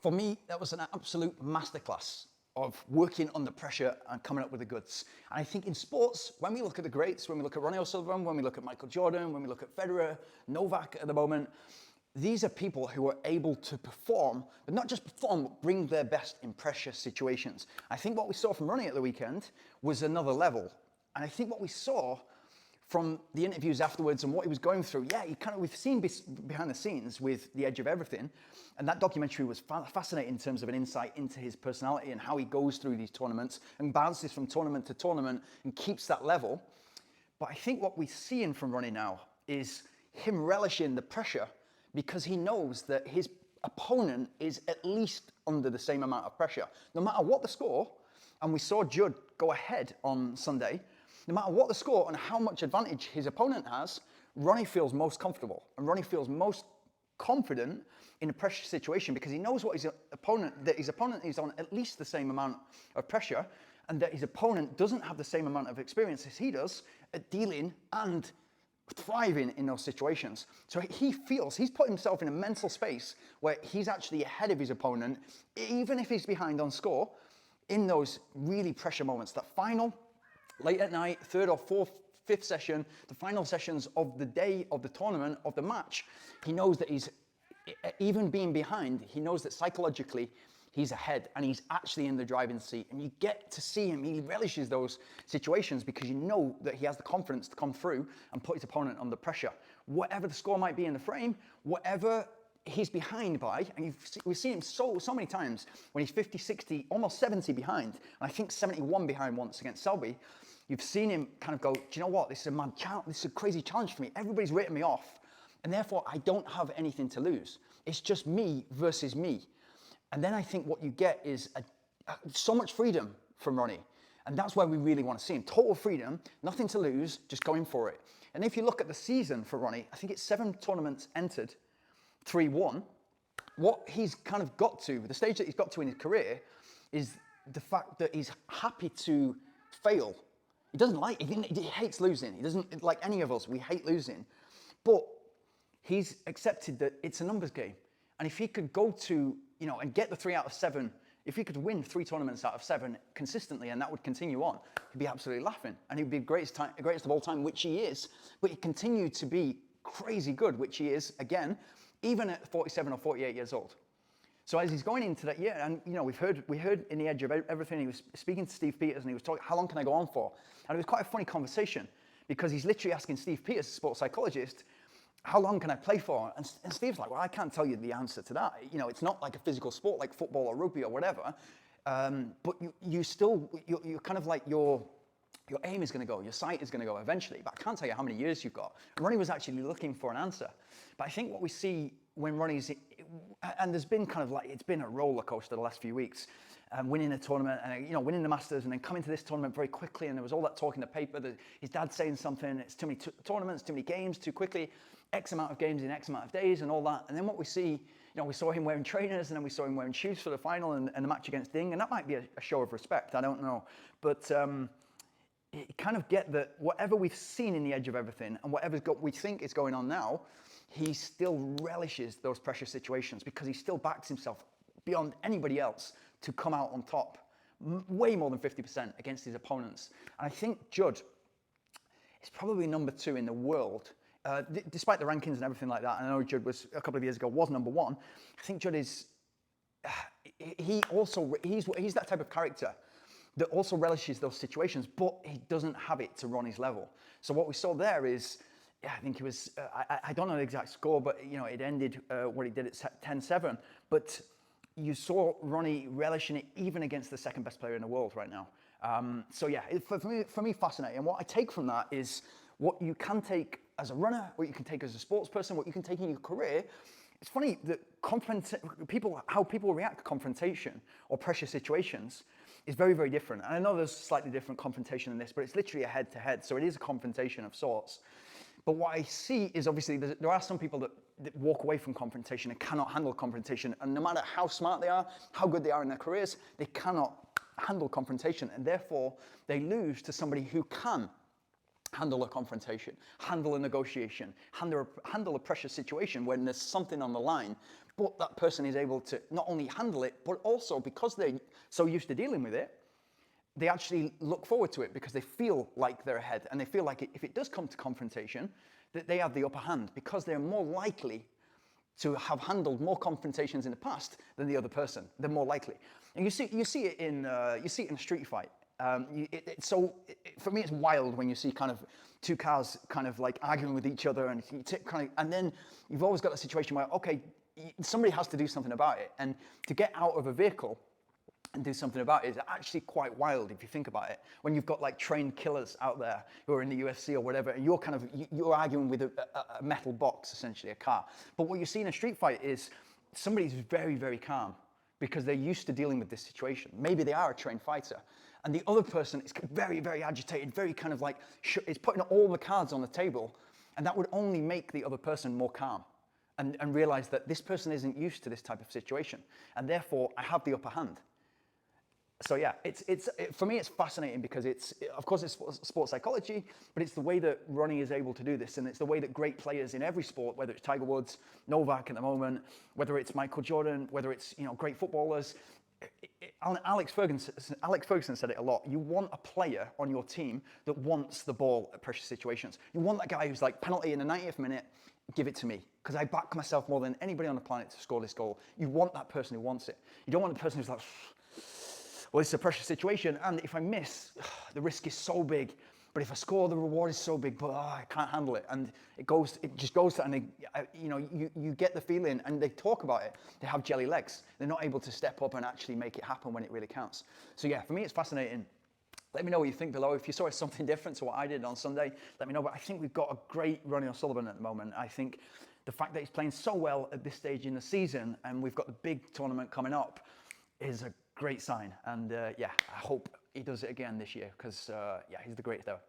For me, that was an absolute masterclass of working under pressure and coming up with the goods. And I think in sports, when we look at the greats, when we look at Ronnie O'Sullivan, when we look at Michael Jordan, when we look at Federer, Novak at the moment, these are people who are able to perform, but not just perform, but bring their best in pressure situations. I think what we saw from Ronnie at the weekend was another level. And I think what we saw from the interviews afterwards and what he was going through, we've seen behind the scenes with The Edge of Everything, and that documentary was fascinating in terms of an insight into his personality and how he goes through these tournaments and bounces from tournament to tournament and keeps that level. But I think what we're seeing from Ronnie now is him relishing the pressure because he knows that his opponent is at least under the same amount of pressure. No matter what the score, and we saw Judd go ahead on Sunday, no matter what the score and how much advantage his opponent has, Ronnie feels most comfortable and Ronnie feels most confident in a pressure situation because he knows what his opponent is on at least the same amount of pressure and that his opponent doesn't have the same amount of experience as he does at dealing and thriving in those situations. So he feels he's put himself in a mental space where he's actually ahead of his opponent, even if he's behind on score, in those really pressure moments. That final, late at night, third or fourth, fifth session, the final sessions of the day of the tournament, of the match, he knows that he's, even being behind, he knows that psychologically he's ahead and he's actually in the driving seat. And you get to see him, he relishes those situations because you know that he has the confidence to come through and put his opponent under pressure. Whatever the score might be in the frame, whatever he's behind by, and we've seen him so many times when he's 50, 60, almost 70 behind, and I think 71 behind once against Selby. You've seen him kind of go, do you know what, this is a mad challenge, this is a crazy challenge for me. Everybody's written me off, and therefore I don't have anything to lose. It's just me versus me. And then I think what you get is so much freedom from Ronnie. And that's where we really want to see him. Total freedom, nothing to lose, just going for it. And if you look at the season for Ronnie, I think it's 7 tournaments entered, 3 won. What he's kind of got to, the stage that he's got to in his career, is the fact that he's happy to fail. He doesn't like, he hates losing. He doesn't, like any of us, we hate losing. But he's accepted that it's a numbers game. And if he could go to, and get the 3 out of 7, if he could win 3 tournaments out of 7 consistently and that would continue on, he'd be absolutely laughing. And he'd be the greatest of all time, which he is. But he continued to be crazy good, which he is, again, even at 47 or 48 years old. So as he's going into that year, and we heard in The Edge of Everything, he was speaking to Steve Peters and he was talking, how long can I go on for? And it was quite a funny conversation because he's literally asking Steve Peters, a sports psychologist, how long can I play for? And Steve's like, well, I can't tell you the answer to that. It's not like a physical sport like football or rugby or whatever. But you're kind of like your aim is going to go, your sight is going to go eventually. But I can't tell you how many years you've got. And Ronnie was actually looking for an answer. But I think what we see when Ronnie's, and there's been kind of like, it's been a roller coaster the last few weeks, winning a tournament and winning the Masters and then coming to this tournament very quickly. And there was all that talk in the paper that his dad's saying something, it's too many tournaments, too many games, too quickly, X amount of games in X amount of days and all that. And then what we see, we saw him wearing trainers and then we saw him wearing shoes for the final and the match against Ding. And that might be a show of respect, I don't know. But you kind of get that whatever we've seen in The Edge of Everything and whatever we think is going on now, he still relishes those pressure situations because he still backs himself beyond anybody else to come out on top, way more than 50% against his opponents. And I think Judd is probably number 2 in the world, despite the rankings and everything like that. And I know Judd was, a couple of years ago, was number 1. I think Judd is, he's that type of character that also relishes those situations, but he doesn't have it to Ronnie's level. So what we saw there is, I think it was, I don't know the exact score, but it ended what he did at 10-7. But you saw Ronnie relishing it even against the second best player in the world right now. So yeah, for me, fascinating. And what I take from that is what you can take as a runner, what you can take as a sports person, what you can take in your career. It's funny that how people react to confrontation or pressure situations is very, very different. And I know there's slightly different confrontation in this, but it's literally a head-to-head. So it is a confrontation of sorts. But what I see is obviously there are some people that walk away from confrontation and cannot handle confrontation. And no matter how smart they are, how good they are in their careers, they cannot handle confrontation. And therefore, they lose to somebody who can handle a confrontation, handle a negotiation, handle a pressure situation when there's something on the line, but that person is able to not only handle it, but also because they're so used to dealing with it, they actually look forward to it because they feel like they're ahead, and they feel like if it does come to confrontation, that they have the upper hand because they're more likely to have handled more confrontations in the past than the other person. They're more likely, and you see it in a street fight. For me, it's wild when you see kind of two cars kind of like arguing with each other, and and then you've always got a situation where, okay, somebody has to do something about it, and to get out of a vehicle and do something about it is actually quite wild if you think about it. When you've got like trained killers out there who are in the UFC or whatever, and you're arguing with a metal box, essentially a car. But what you see in a street fight is somebody's very, very calm because they're used to dealing with this situation. Maybe they are a trained fighter. And the other person is very, very agitated, very kind of like, it's putting all the cards on the table, and that would only make the other person more calm and realize that this person isn't used to this type of situation, and therefore I have the upper hand. So yeah, for me, it's fascinating because of course it's sports psychology, but it's the way that Ronnie is able to do this, and it's the way that great players in every sport, whether it's Tiger Woods, Novak at the moment, whether it's Michael Jordan, whether it's great footballers. Alex Ferguson said it a lot. You want a player on your team that wants the ball at pressure situations. You want that guy who's like, penalty in the 90th minute, give it to me, because I back myself more than anybody on the planet to score this goal. You want that person who wants it. You don't want the person who's like, well, it's a pressure situation, and if I miss, the risk is so big. But if I score, the reward is so big, but I can't handle it. And it just goes to, and you get the feeling, and they talk about it. They have jelly legs. They're not able to step up and actually make it happen when it really counts. So yeah, for me, it's fascinating. Let me know what you think below. If you saw something different to what I did on Sunday, let me know. But I think we've got a great Ronnie O'Sullivan at the moment. I think the fact that he's playing so well at this stage in the season, and we've got the big tournament coming up, is a great sign. And yeah, I hope he does it again this year because yeah, he's the greatest ever.